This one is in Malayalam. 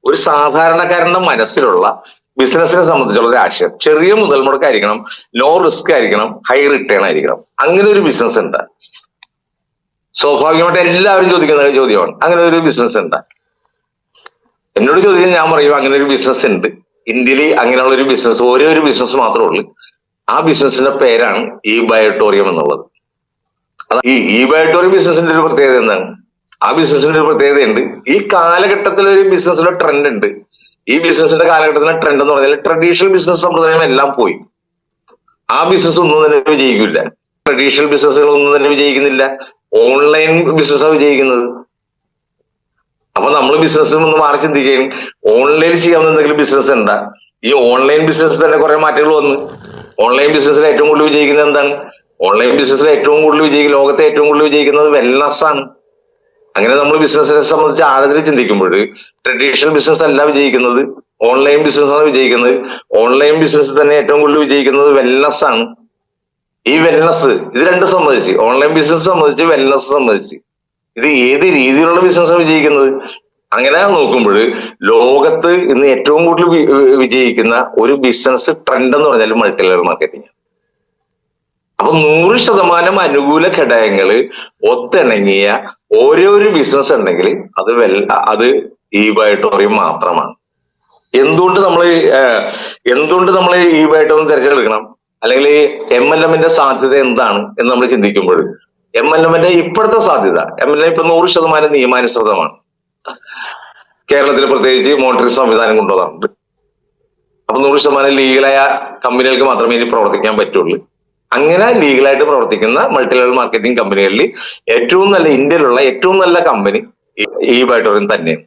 ഒരു സാധാരണക്കാരന്റെ മനസ്സിലുള്ള ബിസിനസിനെ സംബന്ധിച്ചുള്ള ഒരു ആശയം. ചെറിയ മുതൽ മുടക്കായിരിക്കണം, ലോ റിസ്ക് ആയിരിക്കണം, ഹൈ റിട്ടേൺ ആയിരിക്കണം. അങ്ങനെ ഒരു ബിസിനസ് ഉണ്ട്. സ്വാഭാവികമായിട്ട് എല്ലാവരും ചോദിക്കുന്ന ചോദ്യമാണ്, അങ്ങനെ ഒരു ബിസിനസ് ഉണ്ട്. എന്നോട് ചോദിച്ചാൽ ഞാൻ പറയും അങ്ങനെ ഒരു ബിസിനസ് ഉണ്ട്. ഇന്ത്യയിൽ അങ്ങനെയുള്ള ഒരു ബിസിനസ്, ഒരേ ഒരു ബിസിനസ് മാത്രമേ ഉള്ളൂ. ആ ബിസിനസിന്റെ പേരാണ് ഈ ബയോട്ടോറിയം എന്നുള്ളത്. ഈ ബയോട്ടോറിയം ബിസിനസിന്റെ ഒരു പ്രത്യേകത എന്താണ്? ആ ബിസിനസിന്റെ ഒരു പ്രത്യേകതയുണ്ട്. ഈ കാലഘട്ടത്തിൽ ഒരു ബിസിനസ്സിലെ ട്രെൻഡ് ഉണ്ട്. ഈ ബിസിനസിന്റെ കാലഘട്ടത്തിലെ ട്രെൻഡ് എന്ന് പറഞ്ഞാൽ ട്രഡീഷണൽ ബിസിനസ് സമ്പ്രദായം എല്ലാം പോയി. ആ ബിസിനസ് ഒന്നും തന്നെ വിജയിക്കില്ല. ട്രഡീഷണൽ ബിസിനസ്സുകൾ ഒന്നും തന്നെ വിജയിക്കുന്നില്ല. ഓൺലൈൻ ബിസിനസ്സാണ് വിജയിക്കുന്നത്. അപ്പൊ നമ്മൾ ബിസിനസ് ഒന്ന് മാറി ചിന്തിക്കുകയും ഓൺലൈനിൽ ചെയ്യാവുന്ന എന്തെങ്കിലും ബിസിനസ് ഉണ്ടാ. ഈ ഓൺലൈൻ ബിസിനസ് തന്നെ കുറെ മാറ്റങ്ങൾ വന്നു. ഓൺലൈൻ ബിസിനസ്സിൽ ഏറ്റവും കൂടുതൽ വിജയിക്കുന്നത് എന്താണ്? ഓൺലൈൻ ബിസിനസ്സിൽ ഏറ്റവും കൂടുതൽ ലോകത്തെ ഏറ്റവും കൂടുതൽ വിജയിക്കുന്നത് വെൽനസ് ആണ്. അങ്ങനെ നമ്മൾ ബിസിനസിനെ സംബന്ധിച്ച് ആഴത്തിൽ ചിന്തിക്കുമ്പോൾ ട്രഡീഷണൽ ബിസിനസ് അല്ല വിജയിക്കുന്നത്, ഓൺലൈൻ ബിസിനസ് ആണ് വിജയിക്കുന്നത്. ഓൺലൈൻ ബിസിനസ് തന്നെ ഏറ്റവും കൂടുതൽ വിജയിക്കുന്നത് വെൽനസ് ആണ്. ഈ വെൽനസ്, ഇത് രണ്ടും സംബന്ധിച്ച്, ഓൺലൈൻ ബിസിനസ് സംബന്ധിച്ച്, വെൽനസ് സംബന്ധിച്ച്, ഇത് ഏത് രീതിയിലുള്ള ബിസിനസ്സാണ് വിജയിക്കുന്നത്? അങ്ങനെ നോക്കുമ്പോൾ ലോകത്ത് ഇന്ന് ഏറ്റവും കൂടുതൽ വിജയിക്കുന്ന ഒരു ബിസിനസ് ട്രെൻഡ് എന്ന് പറഞ്ഞാൽ മൾട്ടി ലെവൽ മാർക്കറ്റിംഗ്. അപ്പൊ 100% അനുകൂല ഘടകങ്ങൾ ഒത്തിണങ്ങിയ ഓരോ ബിസിനസ് ഉണ്ടെങ്കിൽ അത് ഈ ബയോട്ടോറിയം മാത്രമാണ്. എന്തുകൊണ്ട് നമ്മൾ ഈ ബയോട്ടോറിയം തിരഞ്ഞെടുക്കണം? അല്ലെങ്കിൽ MLM-ന്റെ സാധ്യത എന്താണ് എന്ന് നമ്മൾ ചിന്തിക്കുമ്പോൾ MLM-ന്റെ ഇപ്പോഴത്തെ സാധ്യത, MLM ഇപ്പൊ 100% നിയമാനുസൃതമാണ്. കേരളത്തിൽ പ്രത്യേകിച്ച് മോണിറ്ററി സംവിധാനം കൊണ്ടുവന്നിട്ടുണ്ട്. അപ്പൊ 100% ലീഗലായ കമ്പനികൾക്ക് മാത്രമേ ഇനി പ്രവർത്തിക്കാൻ പറ്റുള്ളൂ. അങ്ങനെ ലീഗലായിട്ട് പ്രവർത്തിക്കുന്ന മൾട്ടി ലെവൽ മാർക്കറ്റിംഗ് കമ്പനികളിൽ ഇന്ത്യയിലുള്ള ഏറ്റവും നല്ല കമ്പനി ഈ ബയോട്ടോറിയം തന്നെയാണ്.